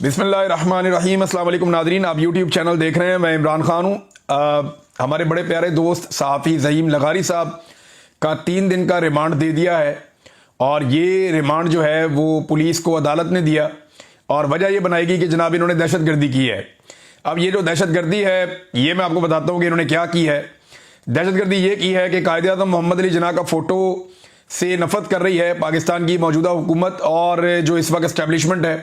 बिस्मिल्लाहिर्रहमानिर्रहीम। अस्सलाम वालेकुम नादरीन, आप यूट्यूब चैनल देख रहे हैं। मैं इमरान खान हूँ। हमारे बड़े प्यारे दोस्त सहाफ़ी ज़हीम लगारी साहब का 3 दिन का रिमांड दे दिया है और ये रिमांड जो है वो पुलिस को अदालत ने दिया और वजह ये बनाएगी कि जनाब इन्होंने दहशतगर्दी की है। अब ये जो दहशतगर्दी है ये मैं आपको बताता हूँ कि इन्होंने क्या की है। दहशतगर्दी ये की है कि कायदे आज़म मोहम्मद अली जिन्ना का फ़ोटो से नफरत कर रही है पाकिस्तान की मौजूदा हुकूमत और जो इस वक्त एस्टेब्लिशमेंट है,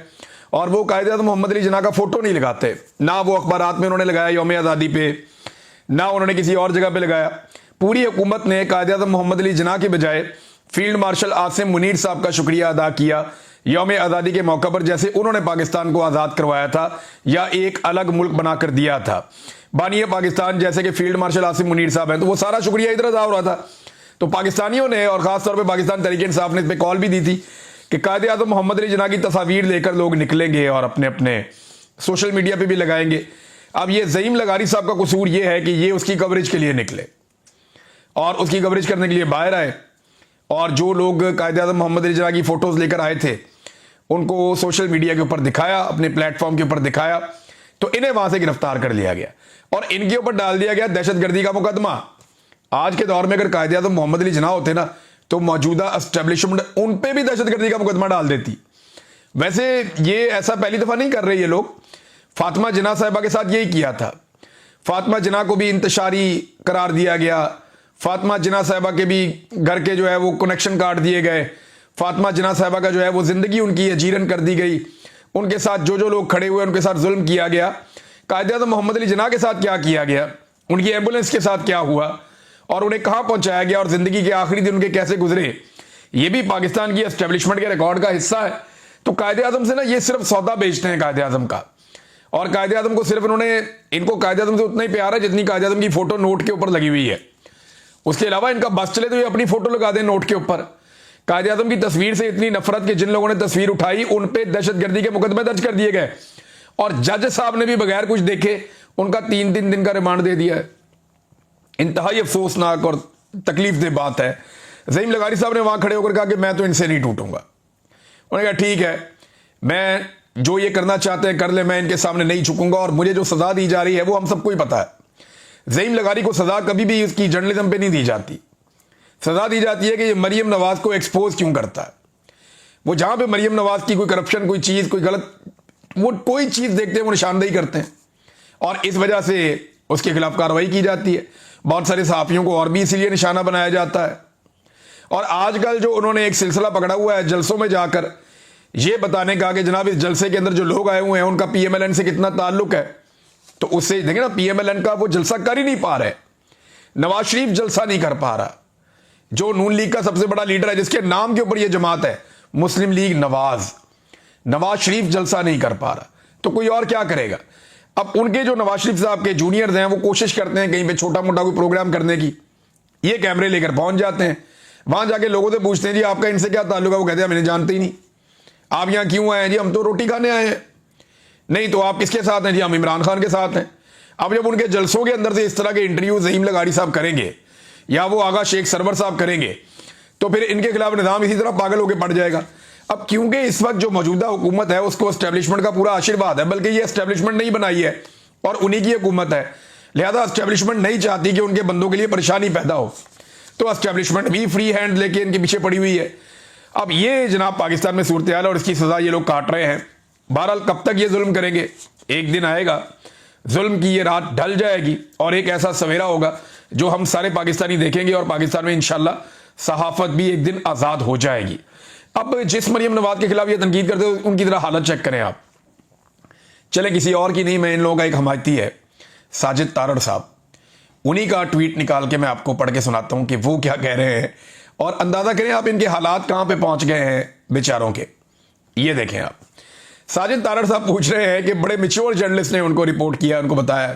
और वो कायदे आज़म मोहम्मद अली जिन्ना का फोटो नहीं लगाते। ना वो अखबारात में उन्होंने लगाया यौम आज़ादी पे, ना उन्होंने किसी और जगह पे लगाया। पूरी हुकूमत ने कायदे आज़म मोहम्मद अली जिन्ना के बजाय फील्ड मार्शल आसिम मुनीर साहब का शुक्रिया अदा किया यौम आज़ादी के मौका पर, जैसे उन्होंने पाकिस्तान को आज़ाद करवाया था या एक अलग मुल्क बनाकर दिया था। बानिए पाकिस्तान जैसे कि फील्ड मार्शल आसिम मुनीर साहब हैं, तो वो सारा शुक्रिया इधर अदा हो रहा था। तो पाकिस्तानियों ने और ख़ासतौर पर पाकिस्तान तहरीक इंसाफ ने इस पर कॉल भी दी थी कि कायदे आज़म मोहम्मद अली जिन्ना की तस्वीर लेकर लोग निकलेंगे और अपने अपने सोशल मीडिया पे भी लगाएंगे। अब ये ज़हीम लगारी साहब का कसूर ये है कि ये उसकी कवरेज के लिए निकले और उसकी कवरेज करने के लिए बाहर आए, और जो लोग कायदे आज़म मोहम्मद अली जिन्ना की फ़ोटोज़ लेकर आए थे उनको सोशल मीडिया के ऊपर दिखाया, अपने प्लेटफॉर्म के ऊपर दिखाया, तो इन्हें वहाँ से गिरफ्तार कर लिया गया और इनके ऊपर डाल दिया गया दहशतगर्दी का मुकदमा। आज के दौर में अगर कायदे आज़म मोहम्मद अली जिन्ना होते ना तो मौजूदा एस्टेब्लिशमेंट उन पे भी दहशतगर्दी का मुकदमा डाल देती। वैसे ये ऐसा पहली दफ़ा नहीं कर रहे ये लोग। फातिमा जिन्ना साहिबा के साथ यही किया था। फातिमा जिन्ना को भी इंतशारी करार दिया गया, फातिमा जिन्ना साहिबा के भी घर के जो है वो कनेक्शन काट दिए गए, फातिमा जिन्ना साहिबा का जो है वो ज़िंदगी उनकी अजीरन कर दी गई, उनके साथ जो जो लोग खड़े हुए उनके साथ जुल्म किया गया। कायदे आज़म मोहम्मद अली जिन्ना के साथ क्या किया गया, उनकी एम्बुलेंस के साथ क्या हुआ और उन्हें कहां पहुंचाया गया और जिंदगी के आखिरी दिन उनके कैसे गुजरे, ये भी पाकिस्तान की एस्टेब्लिशमेंट के रिकॉर्ड का हिस्सा है। तो कायदे आज़म से ना ये सिर्फ सौदा बेचते हैं कायदे आज़म का, और कायदे आज़म को सिर्फ इनको कायदे आज़म से उतना ही प्यार है जितनी कायदे आज़म की फोटो नोट के ऊपर लगी हुई है। उसके अलावा इनका बस चले तो ये अपनी फोटो लगा दें नोट के ऊपर। कायदे आज़म की तस्वीर से इतनी नफरत कि जिन लोगों ने तस्वीर उठाई उन पे दहशतगर्दी के मुकदमे दर्ज कर दिए गए और जज साहब ने भी बगैर कुछ देखे उनका 3-3 दिन का रिमांड दे दिया है। इंतहाई अफसोसनाक और तकलीफ दे बात है। ज़हीम लगारी साहब ने वहां खड़े होकर कहा कि मैं तो इनसे नहीं टूटूंगा। उन्होंने कहा ठीक है, मैं जो ये करना चाहते हैं कर ले, मैं इनके सामने नहीं झुकूंगा और मुझे जो सजा दी जा रही है वो हम सबको ही पता है। ज़हीम लगारी को सजा कभी भी उसकी जर्नलिज्म पे नहीं दी जाती। सजा दी जाती है कि ये मरियम नवाज को एक्सपोज क्यों करता है। वो जहां पर मरियम नवाज की कोई करप्शन, कोई चीज़, कोई गलत, वो कोई चीज़ देखते हैं वो निशानदेही करते हैं और इस वजह से उसके खिलाफ कार्रवाई की जाती है। बहुत सारे सहाफ़ियों को और भी इसीलिए निशाना बनाया जाता है। और आजकल जो उन्होंने एक सिलसिला पकड़ा हुआ है जलसों में जाकर ये बताने का कि जनाब इस जलसे के अंदर जो लोग आए हुए हैं उनका पीएमएलएन से कितना ताल्लुक है, तो उससे देखिए ना पीएमएलएन का वो जलसा कर ही नहीं पा रहे। नवाज शरीफ जलसा नहीं कर पा रहा, जो नून लीग का सबसे बड़ा लीडर है जिसके नाम के ऊपर यह जमात है मुस्लिम लीग नवाज शरीफ जलसा नहीं कर पा रहा, तो कोई और क्या करेगा। अब उनके जो नवाज शरीफ साहब के जूनियर्स हैं वो कोशिश करते हैं कहीं पे छोटा मोटा कोई प्रोग्राम करने की, ये कैमरे लेकर पहुंच जाते हैं, वहां जाके लोगों से पूछते हैं जी आपका इनसे क्या ताल्लुक है, वो कहते हैं मैंने जानते ही नहीं, आप यहां क्यों आए हैं जी, हम तो रोटी खाने आए हैं। नहीं तो आप किसके साथ हैं जी, हम इमरान खान के साथ हैं। अब जब उनके जलसों के अंदर से इस तरह के इंटरव्यू ज़हीम लगारी साहब करेंगे या वो आगा शेख सरवर साहब करेंगे तो फिर इनके खिलाफ निज़ाम इसी तरह पागल होकर पड़ जाएगा। अब क्योंकि इस वक्त जो मौजूदा हुकूमत है उसको एस्टेब्लिशमेंट का पूरा आशीर्वाद है, बल्कि ये एस्टेब्लिशमेंट नहीं बनाई है और उन्हीं की हुकूमत है, लिहाजा एस्टेब्लिशमेंट नहीं चाहती कि उनके बंदों के लिए परेशानी पैदा हो, तो एस्टेब्लिशमेंट भी फ्री हैंड लेके इनके पीछे पड़ी हुई है। अब ये जनाब पाकिस्तान में सूरत हाल है और इसकी सजा ये लोग काट रहे हैं। बहरहाल कब तक ये जुल्म करेंगे, एक दिन आएगा जुल्म की ये रात ढल जाएगी और एक ऐसा सवेरा होगा जो हम सारे पाकिस्तानी देखेंगे और पाकिस्तान में इंशाल्लाह सहाफत भी एक दिन आज़ाद हो जाएगी। अब जिस मरियम नवाज के खिलाफ ये तनकीद करते हो उनकी तरह हालत चेक करें आप। चले किसी और की नहीं, मैं इन लोगों का एक हमायती है साजिद तारड़ साहब, उन्हीं का ट्वीट निकाल के मैं आपको पढ़ के सुनाता हूं कि वो क्या कह रहे हैं और अंदाजा करें आप इनके हालात कहां पे पहुंच गए हैं बेचारों के। ये देखें आप, साजिद तारड़ साहब पूछ रहे हैं कि बड़े मिच्योर जर्नलिस्ट ने उनको रिपोर्ट किया, उनको बताया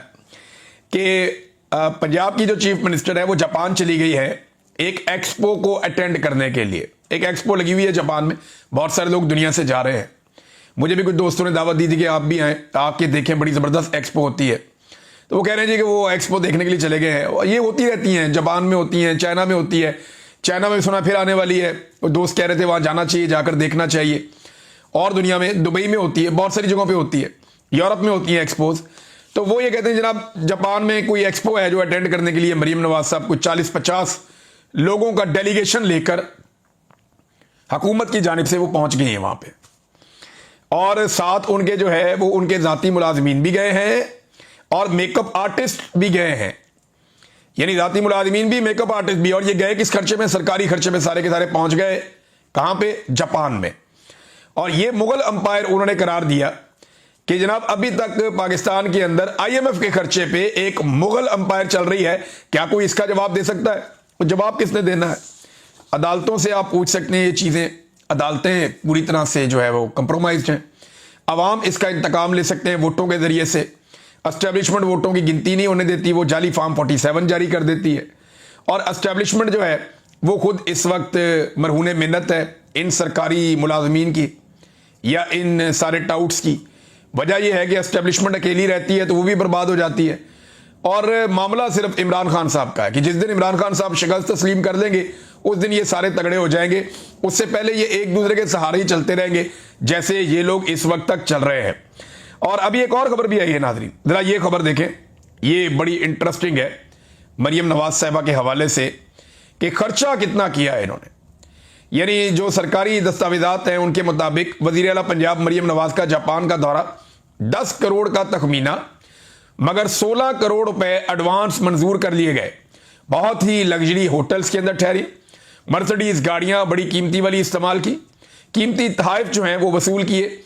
कि पंजाब की जो चीफ मिनिस्टर है वो जापान चली गई है एक एक्सपो को अटेंड करने के लिए। एक एक्सपो लगी हुई है जापान में, बहुत सारे लोग दुनिया से जा रहे हैं। मुझे भी कुछ दोस्तों ने दावत दी थी कि आप भी आएँ, आके देखें, बड़ी ज़बरदस्त एक्सपो होती है। तो वो कह रहे हैं जी कि वो एक्सपो देखने के लिए चले गए हैं। ये होती रहती हैं, जापान में होती हैं, चाइना में होती है, चाइना में सुना फिर आने वाली है। वो दोस्त कह रहे थे वहाँ जाना चाहिए, जाकर देखना चाहिए। और दुनिया में, दुबई में होती है, बहुत सारी जगहों पे होती है, यूरोप में होती है एक्सपोज। तो वो ये कहते हैं जनाब जापान में कोई एक्सपो है जो अटेंड करने के लिए मरियम नवाज साहब कुछ 40-50 लोगों का डेलीगेशन लेकर हुकूमत की जानिब से वो पहुंच गए हैं वहां पे, और साथ उनके जो है वो उनके जाती मुलाजमीन भी गए हैं और मेकअप आर्टिस्ट भी गए हैं, यानी जाती मुलाजमीन भी, मेकअप आर्टिस्ट भी। और ये गए किस खर्चे में? सरकारी खर्चे में सारे के सारे पहुंच गए। कहां पे? जापान में। और ये मुगल अंपायर उन्होंने करार दिया कि जनाब अभी तक पाकिस्तान के अंदर IMF के खर्चे पे एक मुगल अंपायर चल रही है, क्या कोई इसका जवाब दे सकता है? तो जवाब किसने देना है? अदालतों से आप पूछ सकते हैं ये चीजें, अदालतें पूरी तरह से जो है वो कंप्रोमाइज्ड हैं। अवाम इसका इंतकाम ले सकते हैं वोटों के जरिए से। एस्टेब्लिशमेंट वोटों की गिनती नहीं होने देती, वो जाली फॉर्म 47 जारी कर देती है। और एस्टेब्लिशमेंट जो है वो खुद इस वक्त मरहूने मिन्नत है इन सरकारी मुलाजमीन की या इन सारे टाउट्स की। वजह यह है कि एस्टेब्लिशमेंट अकेली रहती है तो वो भी बर्बाद हो जाती है। और मामला सिर्फ इमरान खान साहब का है कि जिस दिन इमरान खान साहब शिकस्त तस्लीम कर लेंगे उस दिन ये सारे तगड़े हो जाएंगे। उससे पहले ये एक दूसरे के सहारे ही चलते रहेंगे जैसे ये लोग इस वक्त तक चल रहे हैं। और अभी एक और खबर भी आई है नाज़रीन, जरा ये खबर देखें, ये बड़ी इंटरेस्टिंग है मरियम नवाज साहिबा के हवाले से कि खर्चा कितना किया है इन्होंने। यानी जो सरकारी दस्तावेजात हैं उनके मुताबिक वजीर आला पंजाब मरियम नवाज का जापान का दौरा 10 करोड़ का तखमीना, मगर 16 करोड़ रुपए एडवांस मंजूर कर लिए गए। बहुत ही लग्जरी होटल्स के अंदर ठहरी, मर्सिडीज गाड़ियां बड़ी कीमती वाली इस्तेमाल की, कीमती तोहफे जो हैं वो वसूल किए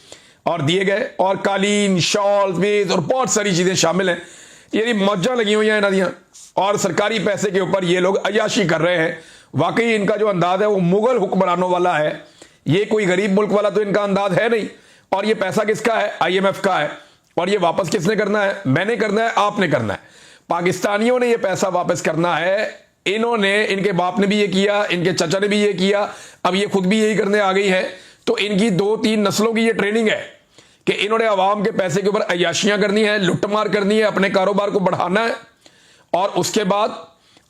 और दिए गए, और कालीन, शॉल, मेज और बहुत सारी चीजें शामिल हैं। यानी मौजा लगी हुई हैं नदियां, और सरकारी पैसे के ऊपर ये लोग अय्याशी कर रहे हैं। वाकई इनका जो अंदाज है वो मुगल हुक्मरानों वाला है, ये कोई गरीब मुल्क वाला तो इनका अंदाज है नहीं। और ये पैसा किसका है? IMF का है। और ये वापस किसने करना है? मैंने करना है, आपने करना है। पाकिस्तानियों ने ये पैसा वापस करना है। इन्होंने, इनके बाप ने भी ये किया, इनके चाचा ने भी ये किया, अब ये खुद भी यही करने आ गई है। तो इनकी 2-3 नस्लों की ये ट्रेनिंग है कि इन्होंने अवाम के पैसे के ऊपर अय्याशियां करनी है, लुटमार करनी है, अपने कारोबार को बढ़ाना है, और उसके बाद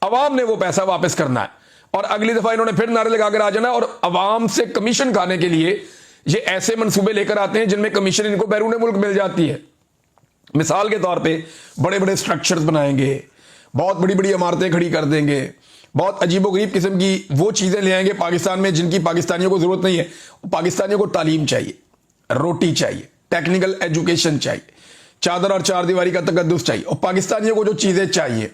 अवाम ने वो पैसा वापस करना है। और अगली दफा इन्होंने फिर नारे लगाकर आ जाना, और अवाम से कमीशन खाने के लिए ये ऐसे मंसूबे लेकर आते हैं जिनमें कमीशन इनको बैरून मुल्क मिल जाती है। मिसाल के तौर पे बड़े बड़े स्ट्रक्चर्स बनाएंगे, बहुत बड़ी बड़ी इमारतें खड़ी कर देंगे, बहुत अजीबोगरीब किस्म की वो चीजें ले आएंगे पाकिस्तान में जिनकी पाकिस्तानियों को जरूरत नहीं है। पाकिस्तानियों को तालीम चाहिए, रोटी चाहिए, टेक्निकल एजुकेशन चाहिए, चादर और चार दीवारी का तकद्दुस चाहिए, और पाकिस्तानियों को जो चीजें चाहिए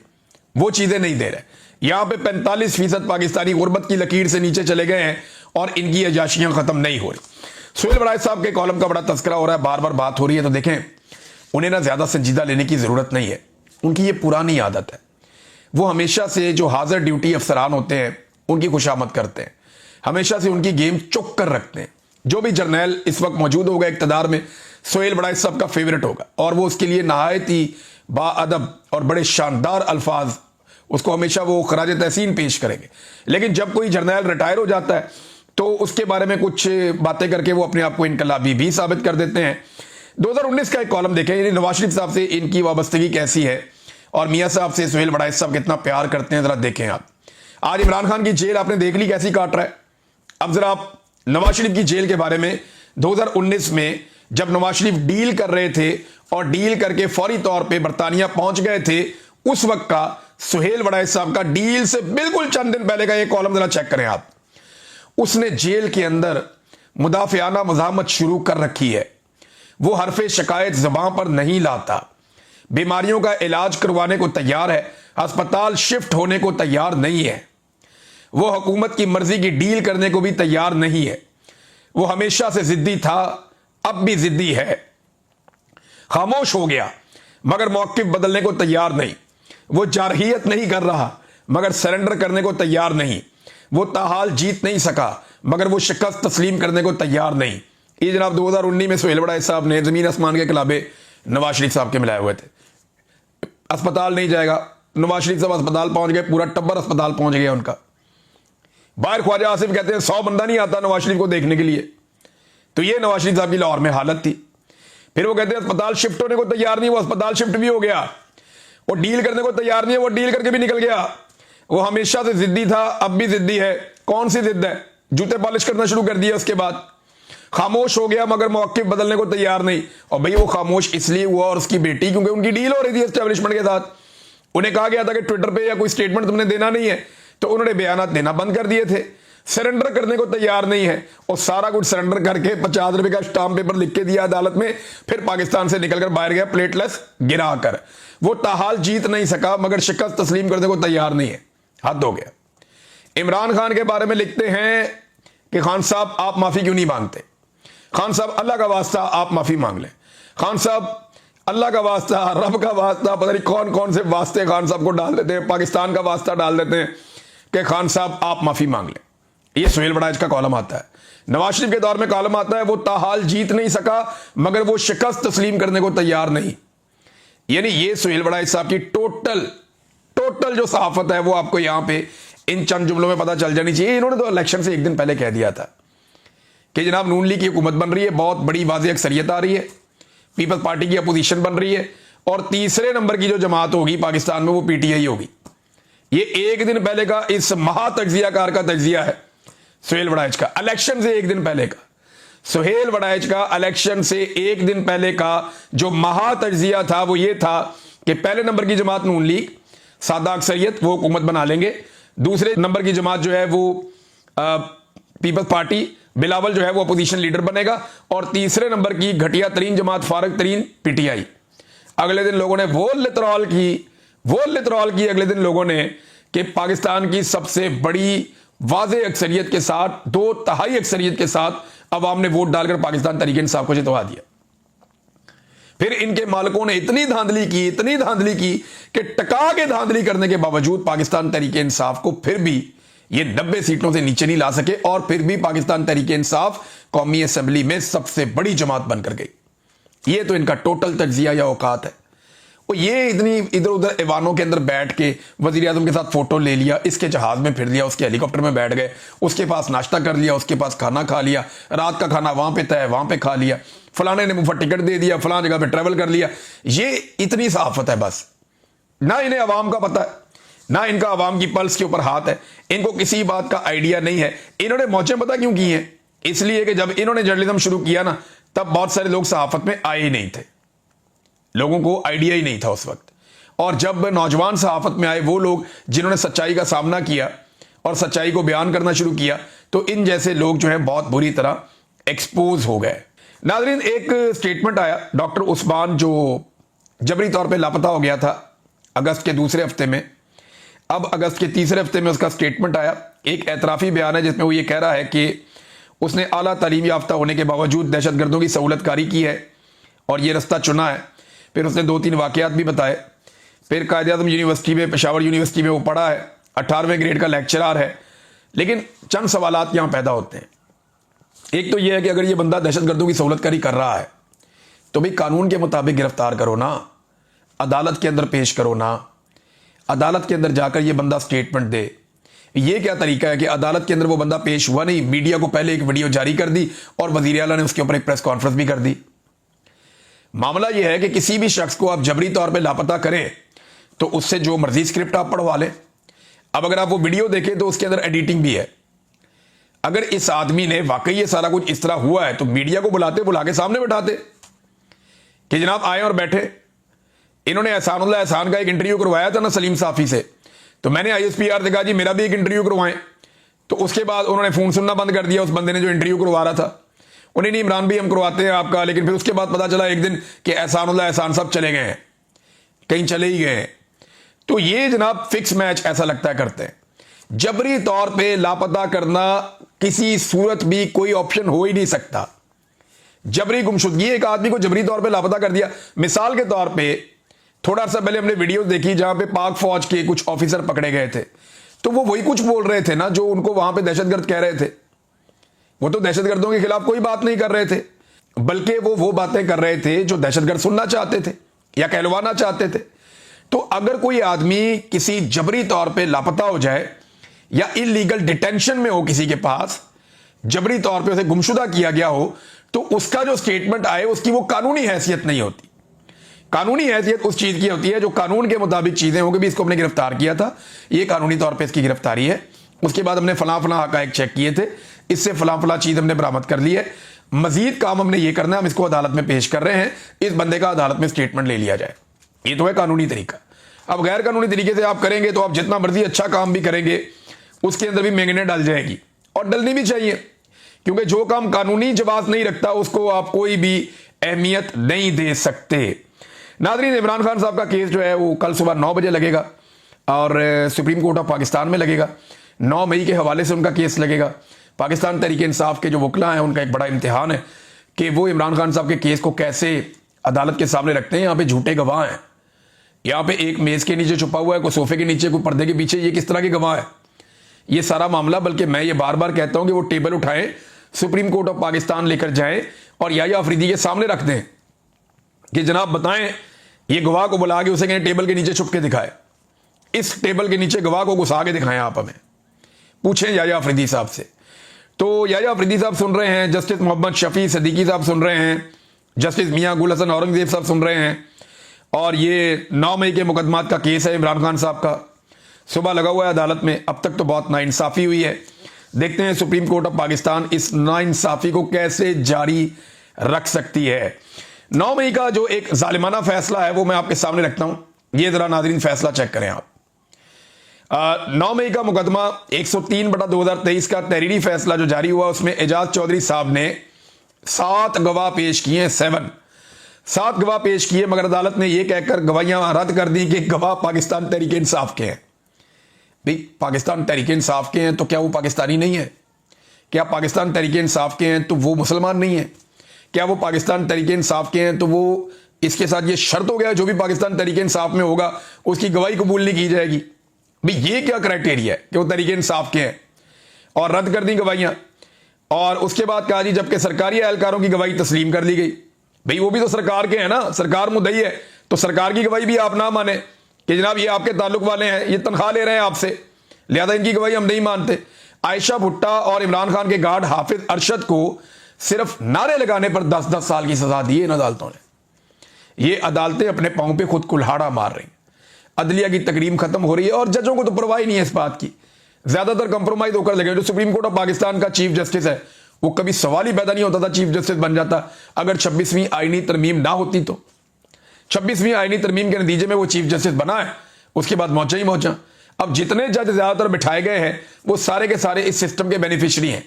वो चीजें नहीं दे रहे। यहां पे 45% पाकिस्तानी गुर्बत की लकीर से नीचे चले गए हैं और इनकी अजाशियां खत्म नहीं हो रही। सुहेल बड़ाई साहब के कॉलम का बड़ा तस्करा हो रहा है, बार बार बात हो रही है, तो देखें उन्हें ना ज्यादा संजीदा लेने की जरूरत नहीं है। उनकी ये पुरानी आदत है, वो हमेशा से जो हाजिर ड्यूटी अफसरान होते हैं उनकी खुशामद करते हैं, हमेशा से उनकी गेम चुक कर रखते हैं। जो भी जर्नैल इस वक्त मौजूद होगा इक्तदार में, सुहेल बड़ाई साहब का फेवरेट होगा, और वो उसके लिए नहायत ही बाअदब और बड़े शानदार अल्फाज उसको हमेशा वो खराज तहसीन पेश करेंगे। लेकिन जब कोई जर्नैल रिटायर हो जाता है तो उसके बारे में कुछ बातें करके वो अपने आप को इनकलाबी भी साबित कर देते हैं। 2019 का एक कॉलम देखें, यानी नवाज शरीफ साहब से इनकी वाबस्तगी कैसी है और मियां साहब से सुहेल बड़ाई साहब कितना प्यार करते हैं, जरा देखें आप। आज इमरान खान की जेल आपने देख ली कैसी काट रहा है। अब जरा आप नवाज शरीफ की जेल के बारे में 2019 में जब नवाज शरीफ डील कर रहे थे और डील करके फौरी तौर पे बरतानिया पहुंच गए थे, उस वक्त का सुहेल बड़ाई साहब का डील से बिल्कुल चंद दिन पहले का ये कॉलम जरा चेक करें आप। उसने जेल के अंदर मुदाफियाना मज़ामत शुरू कर रखी है। वो हरफे शिकायत ज़बान पर नहीं लाता, बीमारियों का इलाज करवाने को तैयार है, अस्पताल शिफ्ट होने को तैयार नहीं है, वो हुकूमत की मर्जी की डील करने को भी तैयार नहीं है। वो हमेशा से जिद्दी था, अब भी जिद्दी है। खामोश हो गया मगर मौक़िफ़ बदलने को तैयार नहीं। वो जारहियत नहीं कर रहा मगर सरेंडर करने को तैयार नहीं। वो ताहाल जीत नहीं सका मगर वो शिकस्त तस्लीम करने को तैयार नहीं। ये जनाब 2019 में सुहेल बड़ाई साहब ने जमीन आसमान के खिलाफे नवाज शरीफ साहब के मिलाए हुए थे। अस्पताल नहीं जाएगा, नवाज शरीफ साहब अस्पताल पहुंच गए, पूरा टब्बर अस्पताल पहुंच गया उनका। बाहर ख्वाजा आसिफ कहते हैं 100 बंदा नहीं आता नवाज शरीफ को देखने के लिए। तो ये नवाज शरीफ साहब की लाहौर में हालत थी। फिर वो कहते हैं अस्पताल शिफ्ट होने को तैयार नहीं, वो अस्पताल शिफ्ट भी हो गया। वो डील करने को तैयार नहीं है, वो डील करके भी निकल गया। वो हमेशा से जिद्दी था, अब भी जिद्दी है। कौन सी जिद है? जूते पॉलिश करना शुरू कर दिया उसके बाद। खामोश हो गया मगर मौके बदलने को तैयार नहीं। और भाई वो खामोश इसलिए हुआ और उसकी बेटी, क्योंकि उनकी डील हो रही थी एस्टेब्लिशमेंट के साथ। उन्हें कहा गया था कि ट्विटर पे या कोई स्टेटमेंट तुमने देना नहीं है, तो उन्होंने बयान देना बंद कर दिए थे। सरेंडर करने को तैयार नहीं है और सारा कुछ सरेंडर करके 50 रुपए का स्टाम्प पेपर लिख के दिया अदालत में, फिर पाकिस्तान से निकलकर बाहर गया प्लेटलेस गिराकर। वो ताहाल जीत नहीं सका मगर शिकस्त तस्लीम करने को तैयार नहीं है। हद हो गया। इमरान खान के बारे में लिखते हैं कि खान साहब आप माफी क्यों नहीं मांगते? खान साहब अल्लाह का वास्ता आप माफी मांग लें। खान साहब अल्लाह का वास्ता, रब का वास्ता, पता नहीं कौन कौन से वास्ते खान साहब को डाल देते हैं, पाकिस्तान का वास्ता डाल देते हैं कि खान साहब आप माफी मांग लें। ये सुहेल वड़ाइच का कॉलम आता है, नवाज शरीफ के दौर में कॉलम आता है, वो ताहाल जीत नहीं सका मगर वो शिकस्त तस्लीम करने को तैयार नहीं। यानी ये सुहेल वड़ाइच साहब की टोटल जो सहाफत है वो आपको यहां पे इन चंद जुमलों में पता चल जानी चाहिए। इन्होंने तो इलेक्शन से एक दिन पहले कह दिया था कि जनाब नून लीग की हुकूमत बन रही है, बहुत बड़ी वाज़ेह अक्सरियत आ रही है, पीपल्स पार्टी की अपोजिशन बन रही है और तीसरे नंबर की जो जमात होगी पाकिस्तान में वो पीटीआई होगी। ये एक दिन पहले का इस महा तज्जियाकार का तज्जिया है सुहेल वड़ाइच का, इलेक्शन से एक दिन पहले का। सुहेल वड़ाइच का इलेक्शन से एक दिन पहले का जो महा तज्जिया था वो ये था कि पहले नंबर की जमात नून लीग, सादा अक्सरियत, वो हुकूमत बना लेंगे। दूसरे नंबर की जमात जो है वो पीपल्स पार्टी, बिलावल जो है वो अपोजिशन लीडर बनेगा। और तीसरे नंबर की घटिया तरीन जमात, फारग तरीन, पीटीआई। अगले दिन लोगों ने वो लितरॉल की अगले दिन लोगों ने कि पाकिस्तान की सबसे बड़ी वाज़ेह अक्सरियत के साथ, 2/3 अक्सरियत के साथ अवाम ने वोट डालकर पाकिस्तान तहरीक इंसाफ को जितवा दिया। फिर इनके मालिकों ने इतनी धांधली की कि टका के धांधली करने के बावजूद पाकिस्तान तहरीक इंसाफ को फिर भी ये 90 सीटों से नीचे नहीं ला सके और फिर भी पाकिस्तान तहरीक इंसाफ कौमी असेंबली में सबसे बड़ी जमात बनकर गई। ये तो इनका टोटल तज्जिया या औकात है। और ये इतनी इधर उधर ऐवानों के अंदर बैठ के वजीर आजम के साथ फोटो ले लिया, इसके जहाज में फिर लिया, उसके हेलीकॉप्टर में बैठ गए, उसके पास नाश्ता कर लिया, उसके पास खाना खा लिया, रात का खाना वहां पे तय वहां पे खा लिया, फलाने ने मुफ्त टिकट दे दिया, फलां जगह पे ट्रेवल कर लिया। ये इतनी सहाफत है बस। ना इन्हें अवाम का पता है, ना इनका अवाम की पल्स के ऊपर हाथ है, इनको किसी बात का आइडिया नहीं है। इन्होंने मौजे पता क्यों किए हैं? इसलिए कि जब इन्होंने जर्नलिज्म शुरू किया ना तब बहुत सारे लोग सहाफत में आए ही नहीं थे, लोगों को आइडिया ही नहीं था उस वक्त। और जब नौजवान सहाफत में आए वो लोग जिन्होंने सच्चाई का सामना किया और सच्चाई को बयान करना शुरू किया, तो इन जैसे लोग जो हैं बहुत बुरी तरह एक्सपोज हो गए। नाज़रीन, एक स्टेटमेंट आया, डॉक्टर उस्मान जो जबरी तौर पे लापता हो गया था अगस्त के दूसरे हफ्ते में, अब अगस्त के तीसरे हफ्ते में उसका स्टेटमेंट आया। एक एतराफ़ी बयान है जिसमें वो ये कह रहा है कि उसने आला तालीम याफ्ता होने के बावजूद दहशतगर्दों की सहूलतकारी की है और ये रास्ता चुना है। फिर उसने 2-3 वाक़यात भी बताए। फिर कायद-ए-आज़म यूनिवर्सिटी में, पेशावर यूनिवर्सिटी में वो पढ़ा है, 18वें ग्रेड का लेक्चरर है। लेकिन चंद सवालात यहाँ पैदा होते हैं। एक तो ये है कि अगर ये बंदा दहशतगर्दों की सहूलतकारी कर रहा है तो भाई कानून के मुताबिक गिरफ्तार करो ना, अदालत के अंदर पेश करो ना, अदालत के अंदर जाकर ये बंदा स्टेटमेंट दे। ये क्या तरीका है कि अदालत के अंदर वो बंदा पेश हुआ नहीं, मीडिया को पहले एक वीडियो जारी कर दी और वज़ीर आला ने उसके ऊपर एक प्रेस कॉन्फ्रेंस भी कर दी। मामला यह है कि किसी भी शख्स को आप जबरी तौर पे लापता करें तो उससे जो मर्जी स्क्रिप्ट आप पढ़वा लें। अब अगर आप वो वीडियो देखें तो उसके अंदर एडिटिंग भी है। अगर इस आदमी ने वाकई ये सारा कुछ इस तरह हुआ है तो मीडिया को बुला के सामने बैठाते कि जनाब आए और बैठे। इन्होंने एहसानुल्लाह एहसान का एक इंटरव्यू करवाया था ना सलीम साफी से, तो मैंने ISPR से कहा जी मेरा भी एक इंटरव्यू करवाएं, तो उसके बाद उन्होंने फोन सुनना बंद कर दिया उस बंदे ने जो इंटरव्यू करवा रहा था। उन्हें नहीं, इमरान भी हम करवाते हैं आपका, लेकिन फिर उसके बाद पता चला एक दिन कि एहसानुल्लाह एहसान साहब चले गए हैं, कहीं चले ही गए हैं। तो ये जनाब फिक्स मैच ऐसा लगता है करते हैं। जबरी तौर पे लापता करना किसी सूरत भी कोई ऑप्शन हो ही नहीं सकता। जबरी गुमशुदगी, एक आदमी को जबरी तौर पे लापता कर दिया। मिसाल के तौर पे थोड़ा अर्सा पहले हमने वीडियो देखी जहां पे पाक फौज के कुछ ऑफिसर पकड़े गए थे, तो वो वही कुछ बोल रहे थे ना जो उनको वहां पे दहशतगर्द कह रहे थे। वो तो दहशतगर्दों के खिलाफ कोई बात नहीं कर रहे थे, बल्कि वो बातें कर रहे थे जो दहशतगर्द सुनना चाहते थे या कहलवाना चाहते थे। तो अगर कोई आदमी किसी जबरी तौर पे लापता हो जाए या इलीगल डिटेंशन में हो, किसी के पास जबरी तौर पे उसे गुमशुदा किया गया हो, तो उसका जो स्टेटमेंट आए उसकी वो कानूनी हैसियत नहीं होती। कानूनी हैसियत उस चीज की होती है जो कानून के मुताबिक चीजें होंगी। भी इसको हमने गिरफ्तार किया था, ये कानूनी तौर पे इसकी गिरफ्तारी है। उसके बाद हमने फलां फलां हकायक चेक किए थे, इससे फलां फलां चीज हमने बरामद कर ली है। मजीद काम हमने ये करना है, हम इसको अदालत में पेश कर रहे हैं, इस बंदे का अदालत में स्टेटमेंट ले लिया जाए। ये तो है कानूनी तरीका। अब गैर कानूनी तरीके से आप करेंगे तो आप जितना मर्जी अच्छा काम भी करेंगे उसके अंदर भी महंगे डल जाएगी, और डलनी भी चाहिए, क्योंकि जो काम कानूनी जवाब नहीं रखता उसको आप कोई भी अहमियत नहीं दे सकते। नाज़रीन, इमरान खान साहब का केस जो है वो कल सुबह 9 बजे लगेगा और सुप्रीम कोर्ट ऑफ पाकिस्तान में लगेगा। 9 मई के हवाले से उनका केस लगेगा। पाकिस्तान तहरीक इंसाफ के जो वकला हैं उनका एक बड़ा इम्तिहान है कि वो इमरान खान साहब के केस को कैसे अदालत के सामने रखते हैं। यहाँ पे झूठे गवाह हैं, यहाँ पे एक मेज के नीचे छुपा हुआ है, कोई सोफे के नीचे, कोई पर्दे के पीछे, ये किस तरह के गवाह है ये सारा मामला। बल्कि मैं ये बार बार कहता हूं कि वो टेबल उठाएं, सुप्रीम कोर्ट ऑफ पाकिस्तान लेकर जाएं और याह्या अफरीदी के सामने रख दें कि जनाब बताएं, ये गवाह को बुला के उसे कहें टेबल के नीचे छुप के दिखाए, इस टेबल के नीचे गवाह को घुसा के दिखाएं, आप हमें पूछें याह्या अफरीदी साहब से। तो याह्या अफरीदी साहब सुन रहे हैं, जस्टिस मोहम्मद शफी सिद्दीकी साहब सुन रहे हैं, जस्टिस मियां गुल हसन औरंगजेब साहब सुन रहे हैं, और ये 9 मई के मुकदमात का केस है इमरान खान साहब का, सुबह लगा हुआ है अदालत में। अब तक तो बहुत नाइंसाफी हुई है, देखते हैं सुप्रीम कोर्ट ऑफ पाकिस्तान इस नाइंसाफी को कैसे जारी रख सकती है। 9 मई का जो एक जालिमाना फैसला है वो मैं आपके सामने रखता हूं, ये जरा नाजरीन फैसला चेक करें आप। 9 मई का मुकदमा 103/2023 का तहरीरी फैसला जो जारी हुआ, उसमें एजाज चौधरी साहब ने 7 गवाह पेश किए, 7 गवाह पेश किए, मगर अदालत ने यह कहकर गवाहियां रद्द कर दी कि गवाह पाकिस्तान तहरीक इंसाफ के हैं। भाई पाकिस्तान तहरीक इंसाफ के हैं तो क्या वो पाकिस्तानी नहीं है? क्या पाकिस्तान तहरीक इंसाफ के हैं तो वो मुसलमान नहीं है? क्या वो पाकिस्तान तहरीक इंसाफ के हैं तो वो इसके साथ ये शर्त हो गया जो भी पाकिस्तान तहरीक इंसाफ में होगा उसकी गवाही कबूल नहीं की जाएगी? भाई ये क्या क्राइटेरिया है कि वो तहरीक इंसाफ के हैं? और रद्द कर दी गवाहियां, और उसके बाद कहा जी जबकि सरकारी एहलकारों की गवाही तस्लीम कर ली गई। भाई वो भी तो सरकार के हैं ना, सरकार मुद्दई है, तो सरकार की गवाही भी आप ना माने कि जनाब ये आपके ताल्लुक वाले हैं, ये तनख्वाह ले रहे हैं आपसे, लिहाजा इनकी गवाही हम नहीं मानते। आयशा भुट्टा और इमरान खान के गार्ड हाफिज अरशद को सिर्फ नारे लगाने पर 10-10 साल की सजा दी है इन अदालतों ने। ये अदालतें अपने पांव पे खुद कुल्हाड़ा मार रही हैं, अदलिया की तकरीम खत्म हो रही है, और जजों को तो परवाह ही नहीं है इस बात की, ज्यादातर कंप्रोमाइज होकर लगे। जो सुप्रीम कोर्ट ऑफ पाकिस्तान का चीफ जस्टिस है वो कभी सवाल ही पैदा नहीं होता था चीफ जस्टिस बन जाता अगर 26वीं आईनी तरमीम ना होती। तो 26वीं आईनी तरमीम के नतीजे में वो चीफ जस्टिस बना है, उसके बाद मौजा ही मौजा। अब जितने जज ज्यादातर बिठाए गए हैं वो सारे के सारे इस सिस्टम के बेनिफिशियरी हैं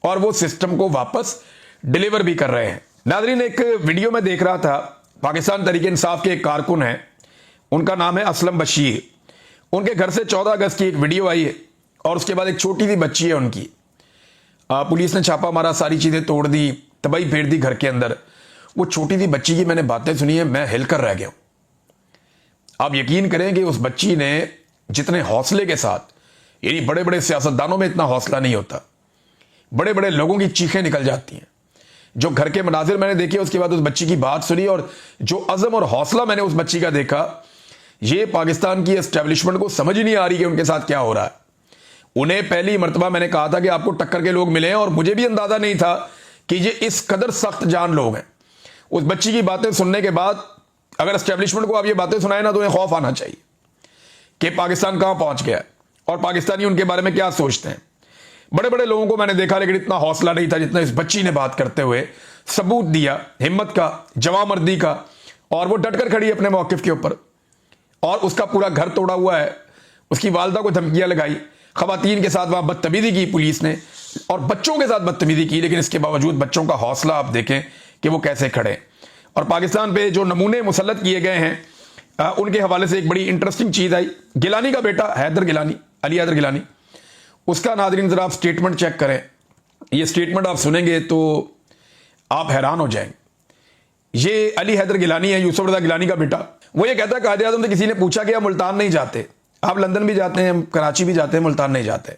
और वो सिस्टम को वापस डिलीवर भी कर रहे हैं। नाजरीन, एक वीडियो में देख रहा था, पाकिस्तान तहरीक इंसाफ के एक कारकुन हैं, उनका नाम है असलम बशीर। उनके घर से 14 अगस्त की एक वीडियो आई है और उसके बाद एक छोटी सी बच्ची है उनकी, पुलिस ने छापा मारा, सारी चीजें तोड़ दी, तबाही फेर दी घर के अंदर। वो छोटी सी बच्ची की मैंने बातें सुनी है, मैं हिलकर रह गया हूं। आप यकीन करें कि उस बच्ची ने जितने हौसले के साथ, यानी बड़े बड़े सियासतदानों में इतना हौसला नहीं होता, बड़े बड़े लोगों की चीखें निकल जाती हैं। जो घर के मनाजिर मैंने देखे, उसके बाद उस बच्ची की बात सुनी और जो अज़म और हौसला मैंने उस बच्ची का देखा, ये पाकिस्तान की एस्टेब्लिशमेंट को समझ ही नहीं आ रही कि उनके साथ क्या हो रहा है। उन्हें पहली मर्तबा मैंने कहा था कि आपको टक्कर के लोग मिले हैं, और मुझे भी अंदाजा नहीं था कि ये इस कदर सख्त जान लोग हैं। उस बच्ची की बातें सुनने के बाद अगर एस्टेब्लिशमेंट को आप ये बातें सुनाए ना तो उन्हें खौफ आना चाहिए कि पाकिस्तान कहां पहुंच गया है और पाकिस्तानी उनके बारे में क्या सोचते हैं। बड़े बड़े लोगों को मैंने देखा, लेकिन इतना हौसला नहीं था जितना इस बच्ची ने बात करते हुए सबूत दिया, हिम्मत का, जवामर्दी का, और वो डटकर खड़ी अपने मौकिफ के ऊपर। और उसका पूरा घर तोड़ा हुआ है, उसकी वालदा को धमकियां लगाई, खवातीन के साथ वहां बदतमीजी की पुलिस ने और बच्चों के साथ बदतमीजी की, लेकिन इसके बावजूद बच्चों का हौसला आप देखें कि वो कैसे खड़े। और पाकिस्तान पे जो नमूने मुसल्लत किए गए हैं उनके हवाले से एक बड़ी इंटरेस्टिंग चीज आई। गिलानी का बेटा हैदर गिलानी, अली हैदर गिलानी, उसका नाज़रीन जरा आप स्टेटमेंट चेक करें। ये स्टेटमेंट आप सुनेंगे तो आप हैरान हो जाएंगे। ये अली हैदर गिलानी है, यूसुफ रज़ा गिलानी का बेटा। वो ये कहता है कायदे आज़म से किसी ने पूछा कि आप मुल्तान नहीं जाते, आप लंदन भी जाते हैं, कराची भी जाते हैं, मुल्तान नहीं जाते।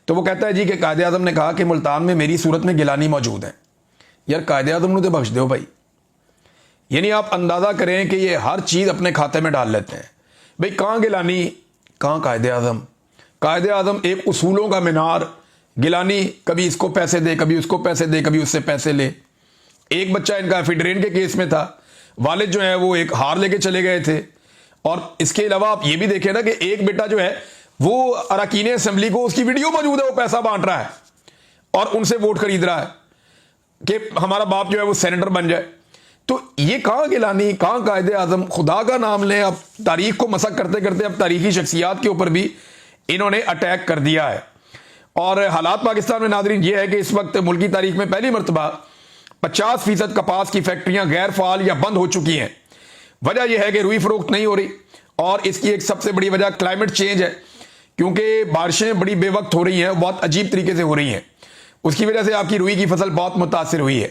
तो वो कहता है जी कि कायदे आज़म ने कहा कि मुल्तान में मेरी सूरत में गिलानी मौजूद है। यार कायदे आज़म ने तो बख्श दो भाई, यानी आप अंदाजा करें कि ये हर चीज़ अपने खाते में डाल लेते हैं। भाई कहाँ गिलानी, कहाँ कायदे आज़म। कायदे आज़म एक उसूलों का मीनार, गिलानी कभी इसको पैसे दे, कभी उसको पैसे दे, कभी उससे पैसे ले। एक बच्चा इनका फिडरेन के केस में था, वालिद जो है वो एक हार लेके चले गए थे। और इसके अलावा आप ये भी देखें ना कि एक बेटा जो है वो अरकान असेंबली को, उसकी वीडियो मौजूद है, वो पैसा बांट रहा है और उनसे वोट खरीद रहा है। कि हमारा बाप जो है वो सेनेटर बन जाए। तो ये कहाँ गिलानी, कहाँ कायदे आजम, खुदा का नाम लें। अब तारीख को मसक करते करते अब तारीखी शख्सियात के ऊपर भी इन्होंने अटैक कर दिया है। और हालात पाकिस्तान में नाज़रीन ये है कि इस वक्त मुल्की तारीख में पहली मरतबा 50% कपास की फैक्ट्रियां गैर फाल या बंद हो चुकी हैं। वजह यह है कि रुई फरोख्त नहीं हो रही, और इसकी एक सबसे बड़ी वजह क्लाइमेट चेंज है, क्योंकि बारिशें बड़ी बेवक्त हो रही हैं, बहुत अजीब तरीके से हो रही हैं। उसकी वजह से आपकी रुई की फसल बहुत मुतासिर हुई है।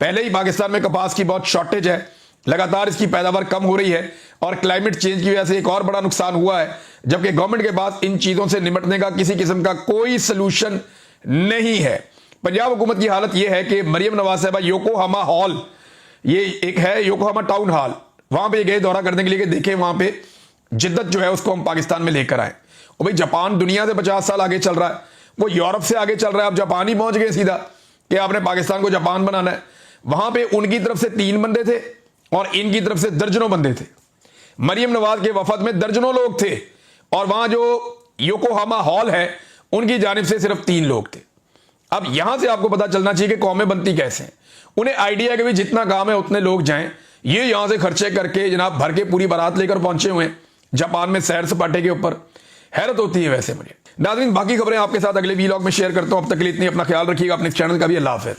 पहले ही पाकिस्तान में कपास की बहुत शॉर्टेज है, लगातार इसकी पैदावार कम हो रही है, और क्लाइमेट चेंज की वजह से एक और बड़ा नुकसान हुआ है, जबकि गवर्नमेंट के पास इन चीज़ों से निपटने का किसी किस्म का कोई सलूशन नहीं है। पंजाब हुकूमत की हालत यह है कि मरियम नवाज साहबा योकोहामा हॉल, ये एक है योकोहामा टाउन हॉल, वहां पे गए दौरा करने के लिए कि देखें वहां पे जिद्दत जो है उसको हम पाकिस्तान में लेकर आए। और भाई जापान दुनिया से 50 साल आगे चल रहा है, वो यूरोप से आगे चल रहा है, अब जापान ही पहुंच गए सीधा कि आपने पाकिस्तान को जापान बनाना है। वहां पे उनकी तरफ से 3 बंदे थे और इनकी तरफ से दर्जनों बंदे थे। मरियम नवाज के वफद में दर्जनों लोग थे, और वहां जो योकोहामा हॉल है उनकी जानिब से सिर्फ 3 लोग थे। अब यहां से आपको पता चलना चाहिए कि कौमें बनती कैसे हैं। उन्हें आइडिया है कि भाई जितना काम है उतने लोग जाएं, ये यहां से खर्चे करके जनाब भर के पूरी बारात लेकर पहुंचे हुए हैं जापान में सैर सपाटे के ऊपर। हैरत होती है वैसे मुझे। नाज़रीन बाकी खबरें आपके साथ अगले वीलॉग में शेयर करता हूं। अब तक के लिए इतनी, अपना ख्याल रखिएगा, अपने चैनल का भी। अल्लाह हाफ़िज़।